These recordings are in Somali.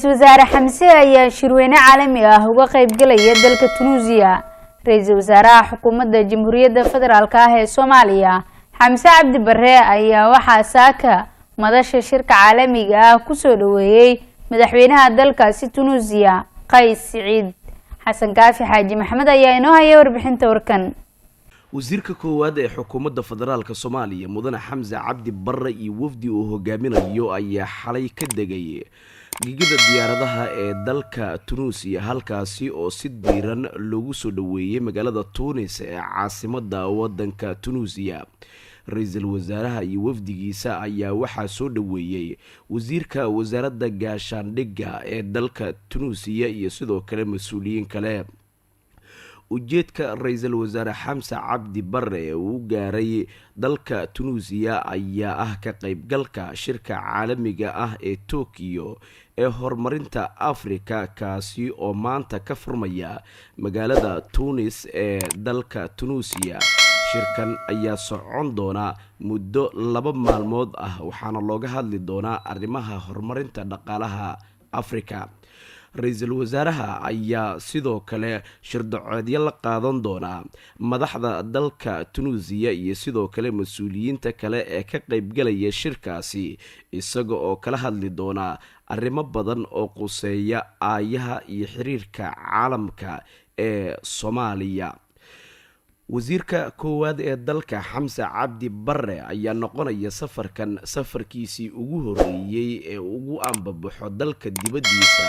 وزارة حمسة ayaa shirweyne caalami ah uga qayb galaya dalka Tunisia. Ra'iisul Wasaaraha Xukuumadda Jamhuuriyadda Federaalka ah ee Soomaaliya, Xamse Cabdi Barre ayaa waxaa saaka madasha shirka caalamiga ah ku soo dhaweeyay madaxweynaha dalkaasi Tunisia, Qays Saciid. Xasan Kaafi Xaaji Maxamed ayaa inoo haya warbixinta warkan. wasiirka koowaad ee xukuumadda federaalka Soomaaliya mudane Xamse Cabdi Barre iyo wafdi uu hogaaminayo ayaa xalay ka degay gigida diyaaradaha ee dalka Tunisia halkaasi oo si diiran loogu soo dhaweeyay magaalada Tunis ee caasimadda waddanka Tunisia. Ra'iisul Wasaaraha iyo wafdigiisa ayaa waxaa soo dhaweeyay wasiirka wasaaradda gaashaandhigga ee dalka Tunisia iyo sidoo kale mas'uuliyiin kale. ujeedka ra'iisul wasaare Xamse Cabdi Barre ee uu gaaray dalka Tunisia ayaa ah ka qaybgalka shirka caalamiga ah ee Tokyo ee horumarinta Afrika kaasi oo maanta ka furmaya magaalada Tunis ee dalka Tunisia. shirkan ayaa socon doona muddo 2 maalmood ah waxaana looga hadli doonaa arrimaha horumarinta dhaqaalaha Afrika. Ra'iisul Wasaaraha ayaa sidoo kale shirdacoodyo la qaadan doona madaxda dalka Tunisia iyo sidoo kale mas'uuliyiinta kale ee ka qayb galaya shirkaasi isaga oo kala hadli doona arrimo badan oo quseeya aayaha iyo xiriirka caalamka ee Soomaaliya. wasiirka koowaad ee dalka Xamse Cabdi Barre ayaa noqonaya safarkiisii ugu horeeyay ee ugu ambabaxo dalka dibadiisa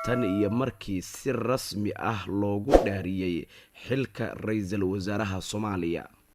tan iyo markii si rasmi ah loogu dhaariyay xilka ra'iisul wasaaraha Soomaaliya.